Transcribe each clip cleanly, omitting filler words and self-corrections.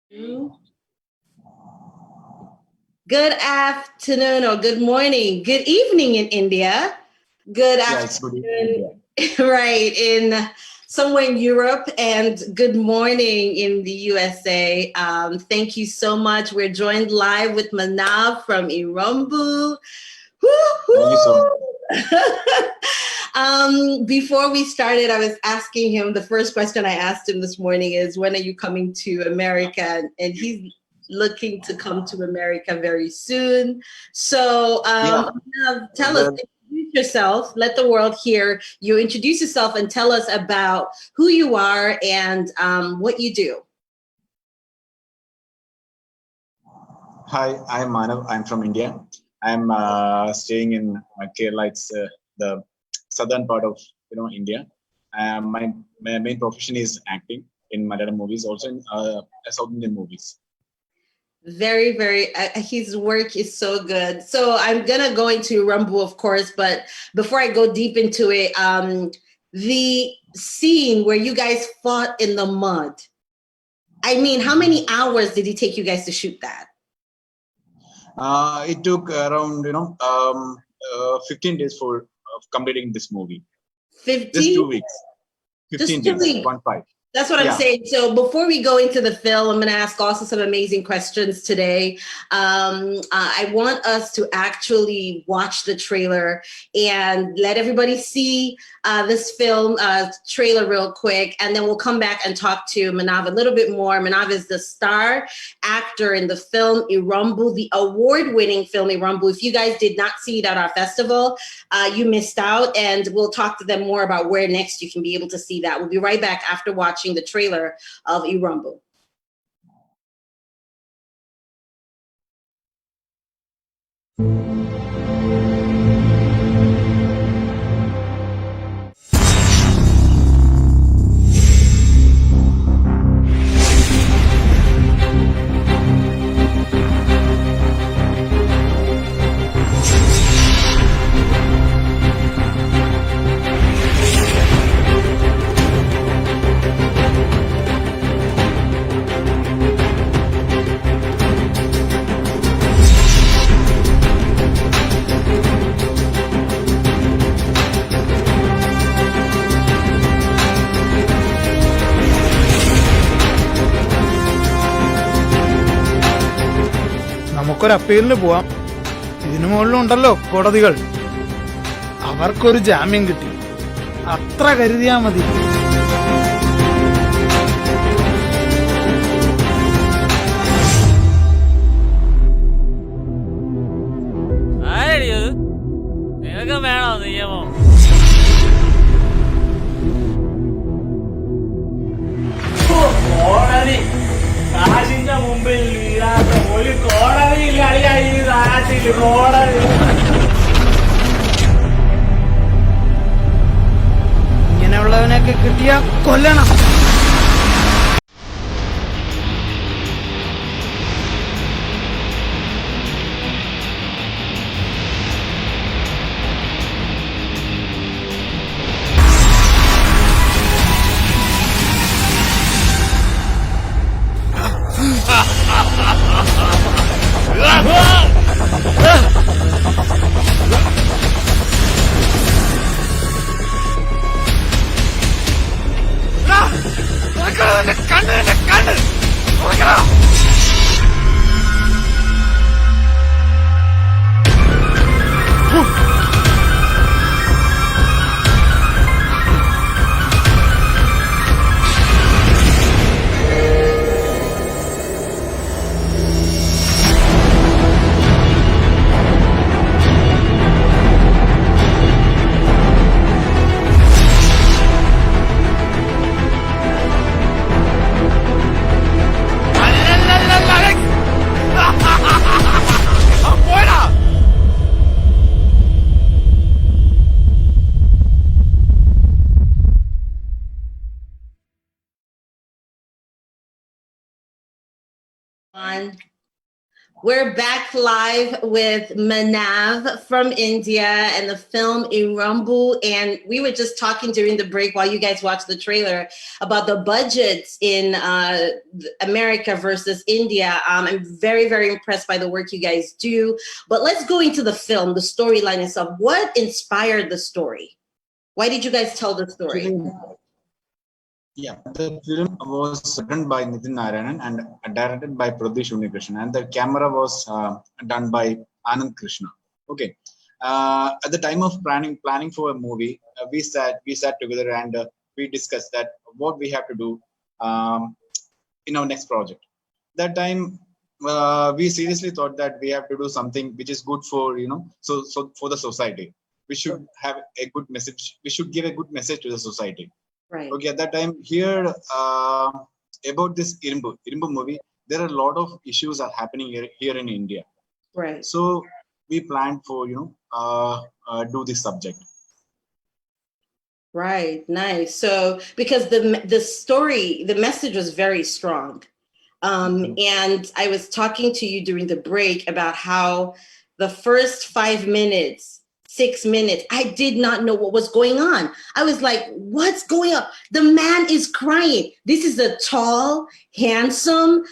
Good afternoon or good morning, good evening in India, good afternoon, right, in somewhere in Europe, and good morning in the USA. Thank you so much. We're joined live with Maanav from Irumbu. Thank you so much. Before we started, I was asking him, the first question I asked him this morning is, when are you coming to America? And he's looking to come to America very soon. So tell us, introduce yourself, let the world hear you. Introduce yourself and tell us about who you are and what you do. Hi, I'm Maanav. I'm from India. I'm staying in Kerala. It's the southern part of India. My main profession is acting in Malayalam movies, also in South Indian movies. Very, very, his work is so good. So I'm gonna go into Irumbu, of course, but before I go deep into it, the scene where you guys fought in the mud, I mean, how many hours did it take you guys to shoot that? It took around 15 days for completing this movie. 15? Just 2 weeks. 15 Just 2 days, weeks. 1-5. That's what I'm saying. So before we go into the film, I'm going to ask also some amazing questions today. I want us to actually watch the trailer and let everybody see this film trailer real quick. And then we'll come back and talk to Maanav a little bit more. Maanav is the star actor in the film Irumbu, the award-winning film Irumbu. If you guys did not see it at our festival, you missed out. And we'll talk to them more about where next you can be able to see that. We'll be right back after watching the trailer of Irumbu. നമുക്കൊരു അപ്പീലിന് പോവാം. ഇതിനു മുകളിലുണ്ടല്ലോ കോടതികൾ. അവർക്കൊരു ജാമ്യം കിട്ടി, അത്ര കരുതിയാ മതി. നിനക്ക് വേണോ നിയമം? കോടതി കാശിന്റെ മുമ്പിൽ വീഴാത്ത ഒരു കോടതിയില്ല. ഈ നാട്ടിൽ കോടതി ഇങ്ങനെയുള്ളവനൊക്കെ കിട്ടിയ കൊല്ലണം. We're back live with Maanav from India and the film Irumbu. And we were just talking during the break while you guys watched the trailer about the budgets in America versus India. I'm very, very impressed by the work you guys do. But let's go into the film, the storyline itself. What inspired the story? Why did you guys tell the story? Yeah, the film was written by Nitin Narayanan and directed by Pradesh Unnikrishnan, and the camera was done by Anand Krishna. Okay, at the time of planning for a movie, we sat together and we discussed that what we have to do in our next project. That time, we seriously thought that we have to do something which is good for so for the society. We should have a good message. We should give a good message to the society. Right. Okay, at that time here about this Irumbu movie, there are a lot of issues are happening here in India. Right. So we planned for do this subject. Right. Nice. So because the story, the message was very strong. And I was talking to you during the break about how the first 5 minutes, 6 minutes, I did not know what was going on. I was like, what's going on? The man is crying. This is a tall, handsome,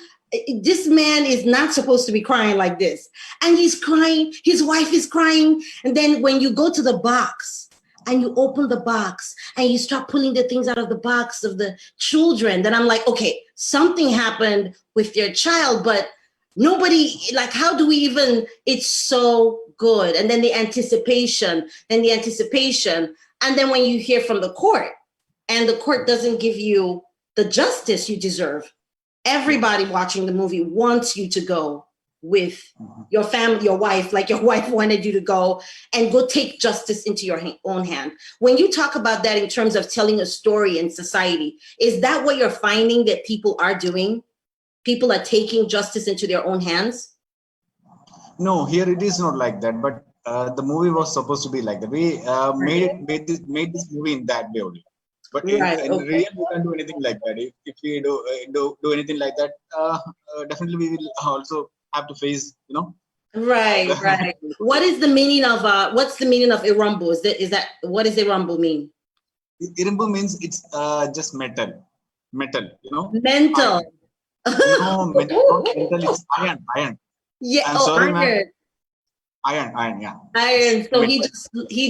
this man is not supposed to be crying like this. And he's crying, his wife is crying. And then when you go to the box and you open the box and you start pulling the things out of the box of the children, then I'm like, okay, something happened with your child, but nobody, like, how do we even, it's so good. And then the anticipation, and then when you hear from the court and the court doesn't give you the justice you deserve, everybody watching the movie wants you to go with your family, your wife, like your wife wanted you to go and go take justice into your own hand. When you talk about that in terms of telling a story in society, is that what you're finding that people are doing? People are taking justice into their own hands? No, here it is not like that. But the movie was supposed to be like that. We made this movie in that way only. But in real, we can't do anything like that. If we do anything like that, definitely we will also have to face, Right. What is the meaning of what's the meaning of Irumbu? Is that what does Irumbu mean? Irumbu means it's just metal, Mental. Iron. No, mental, it's iron. Yeah. I'm sorry, iron. Iron, yeah. Iron. So he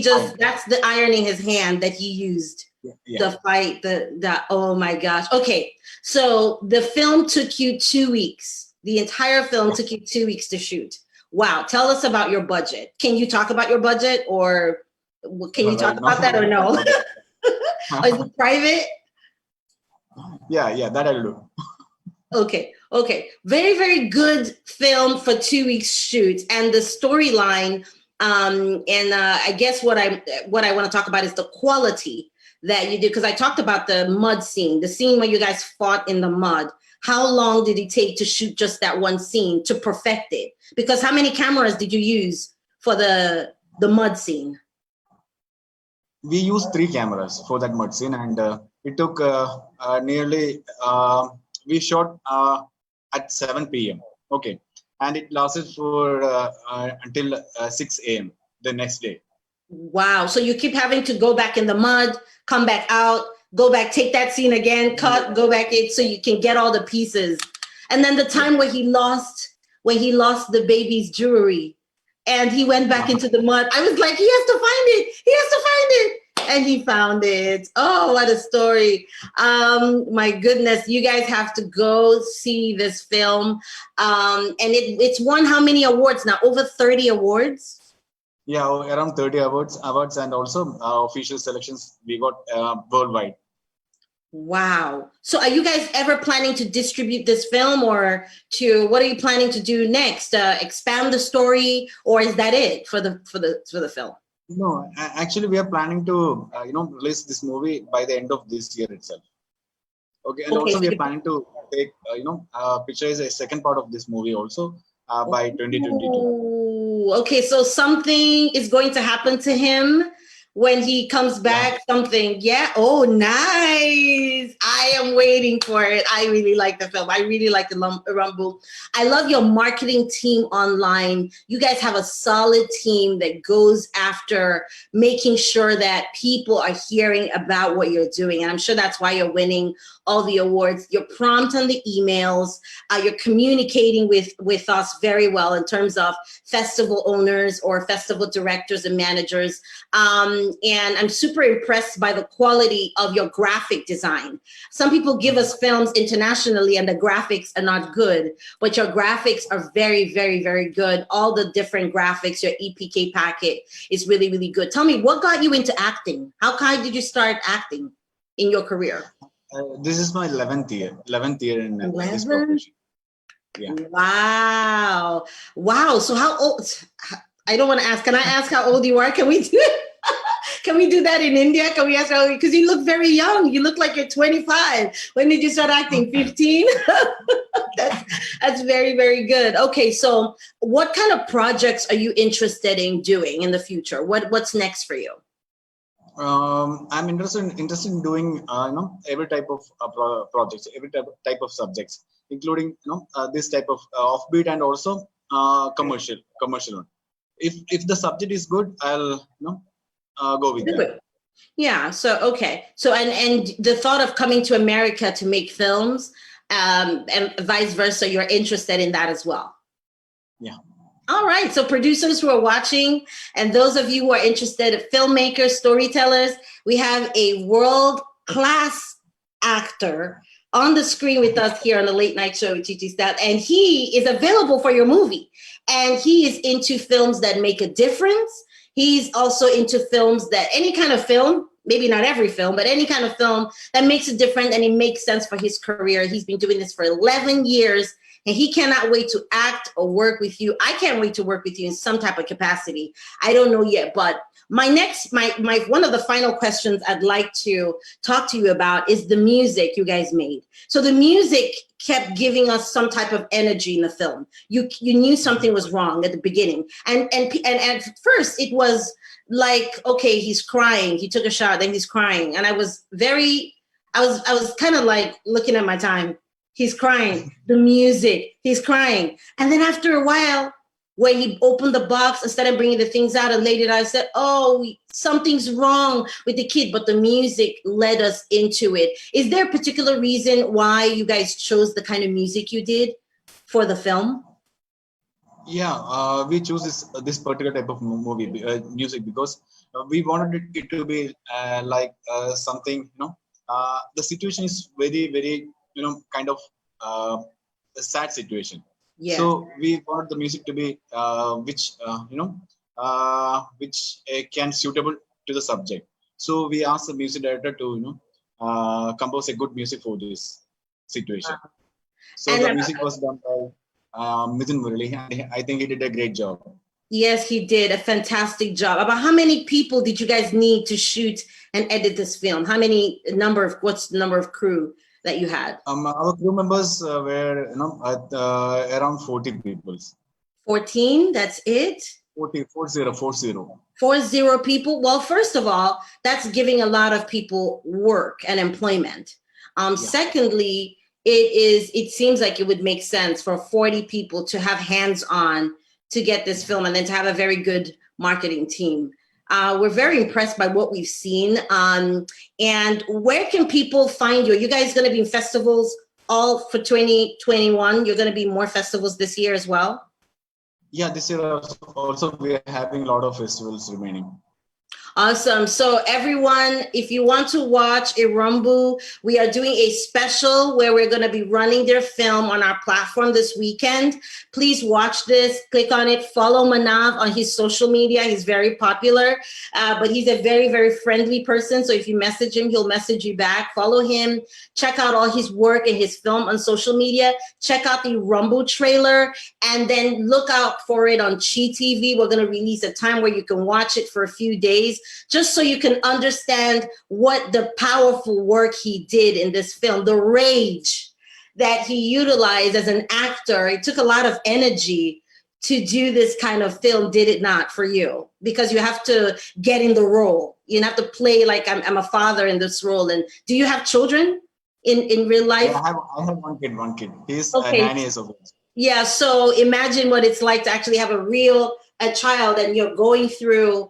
just that's the iron in his hand that he used to fight the. Oh my gosh. Okay. So the film took you 2 weeks. The entire film took you 2 weeks to shoot. Wow. Tell us about your budget. Can you talk about your budget, or can you talk about that, or no? Is it private? Yeah, that I'll do. Okay. Very, very good film for 2 weeks shoot, and the storyline. I guess what I want to talk about is the quality that you did, because I talked about the mud scene, the scene where you guys fought in the mud. How long did it take to shoot just that one scene to perfect it? Because how many cameras did you use for the mud scene? We used 3 cameras for that mud scene, and it took nearly. We shot at 7 p.m. Okay, and it lasted for until 6 a.m. the next day. Wow! So you keep having to go back in the mud, come back out, go back, take that scene again, cut, go back in, so you can get all the pieces. And then the time when he lost the baby's jewelry, and he went back into the mud, I was like, he has to find it. And he found it. Oh, what a story. My goodness, you guys have to go see this film. And it's won how many awards now? Over 30 awards? Yeah, around 30 awards, and also official selections we got worldwide. Wow. So are you guys ever planning to distribute this film, or what are you planning to do next? Expand the story, or is that it for the film? No, actually, we are planning to release this movie by the end of this year itself. Okay, and also we are planning to take picturize a second part of this movie also by 2022. Okay, so something is going to happen to him when he comes back, something. Yeah. Oh, nice. I am waiting for it. I really like the film. I really like the Rumble. I love your marketing team online. You guys have a solid team that goes after making sure that people are hearing about what you're doing. And I'm sure that's why you're winning all the awards. You're prompt on the emails. You're communicating with us very well in terms of festival owners or festival directors and managers. And I'm super impressed by the quality of your graphic design. Some people give us films internationally and the graphics are not good, but your graphics are very, very, very good. All the different graphics, your EPK packet is really, really good. Tell me, what got you into acting? How did you start acting in your career? This is my 11th year in this 11? profession. Yeah. Wow. Wow. So how old? I don't want to ask. Can I ask how old you are? Can we do it? Can we do that in India? Can we ask how? Because you look very young. You look like you're 25. When did you start acting? 15? That's very, very good. Okay. So what kind of projects are you interested in doing in the future? What's next for you? I'm interested in doing every type of projects, every type of subjects, including this type of offbeat and also commercial one. If the subject is good, I'll go with that. Yeah. So okay. So and the thought of coming to America to make films, and vice versa, you're interested in that as well. Yeah. All right. So producers who are watching and those of you who are interested, filmmakers, storytellers, we have a world-class actor on the screen with us here on the Late Night Show with Chichi Stylxz, and he is available for your movie. And he is into films that make a difference. He's also into films that any kind of film, maybe not every film, but any kind of film that makes a difference and it makes sense for his career. He's been doing this for 11 years. And he cannot wait to act or work with you. I can't wait to work with you in some type of capacity. I don't know yet, but my one of the final questions I'd like to talk to you about is the music you guys made. So the music kept giving us some type of energy in the film. You knew something was wrong at the beginning. And at first it was like, okay, he's crying. He took a shot, then he's crying. And I was kind of like looking at my time. He's crying, the music, he's crying. And then after a while, when he opened the box and started bringing the things out and laid it out, I said, oh, something's wrong with the kid, but the music led us into it. Is there a particular reason why you guys chose the kind of music you did for the film? Yeah, we chose this particular type of movie music because we wanted it to be like something, the situation is very, very, kind of a sad situation. Yeah. So we want the music to be which can suitable to the subject. So we asked the music director to compose a good music for this situation. So and the music was done by Mithun Murali. I think he did a great job. Yes, he did a fantastic job. About how many people did you guys need to shoot and edit this film? What's the number of crew that you had? Our crew members were around 40 people. 14, that's it? 40 people. Well, first of all, that's giving a lot of people work and employment. Secondly, it seems like it would make sense for 40 people to have hands-on to get this film and then to have a very good marketing team. We're very impressed by what we've seen. And where can people find you? Are you guys going to be in festivals all for 2021? You're going to be more festivals this year as well? Yeah, this year also we are having a lot of festivals remaining. Awesome. So everyone, if you want to watch Irumbu, we are doing a special where we're going to be running their film on our platform this weekend. Please watch this, click on it, follow Maanav on his social media. He's very popular, but he's a very, very friendly person. So if you message him, he'll message you back. Follow him, check out all his work and his film on social media. Check out the Irumbu trailer and then look out for it on Chi TV. We're going to release a time where you can watch it for a few days, just so you can understand what the powerful work he did in this film, the rage that he utilized as an actor. It took a lot of energy to do this kind of film, did it not, for you? Because you have to get in the role. You have to play like I'm a father in this role. And do you have children in real life? Yeah, I have one kid. He's Okay. 9 years old. Yeah, so imagine what it's like to actually have a child, and you're going through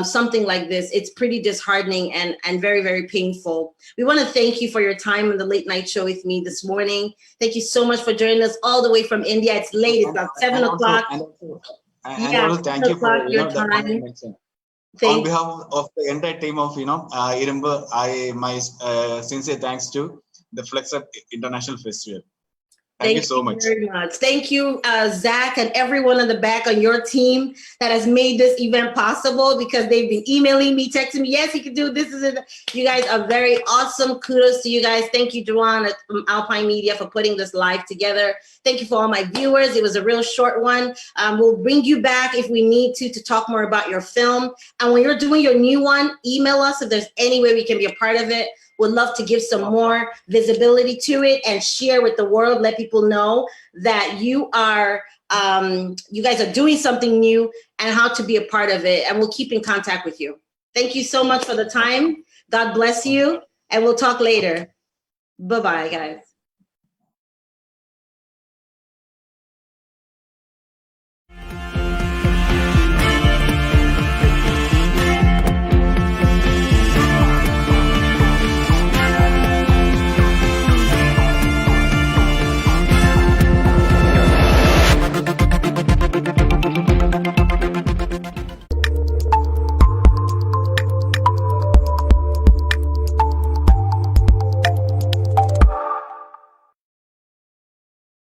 something like this. It's pretty disheartening and very, very painful. We want to thank you for your time on the late night show with me this morning. Thank you so much for joining us all the way from India. It's late, it's about 7 o'clock. And also thank you for the point you mentioned. On behalf of the entire team of Irumbu, my sincere thanks to the Flix International Festival. Thank you so much. Very much. Thank you, Zach, and everyone in the back on your team that has made this event possible, because they've been emailing me, texting me, yes, you can do this. You guys are very awesome. Kudos to you guys. Thank you, Juan at Alpine Media, for putting this live together. Thank you for all my viewers. It was a real short one. We'll bring you back if we need to talk more about your film. And when you're doing your new one, email us if there's any way we can be a part of it. Would love to give some more visibility to it and share with the world. Let people know that you guys are doing something new and how to be a part of it. And we'll keep in contact with you. Thank you so much for the time. God bless you. And we'll talk later. Bye-bye, guys.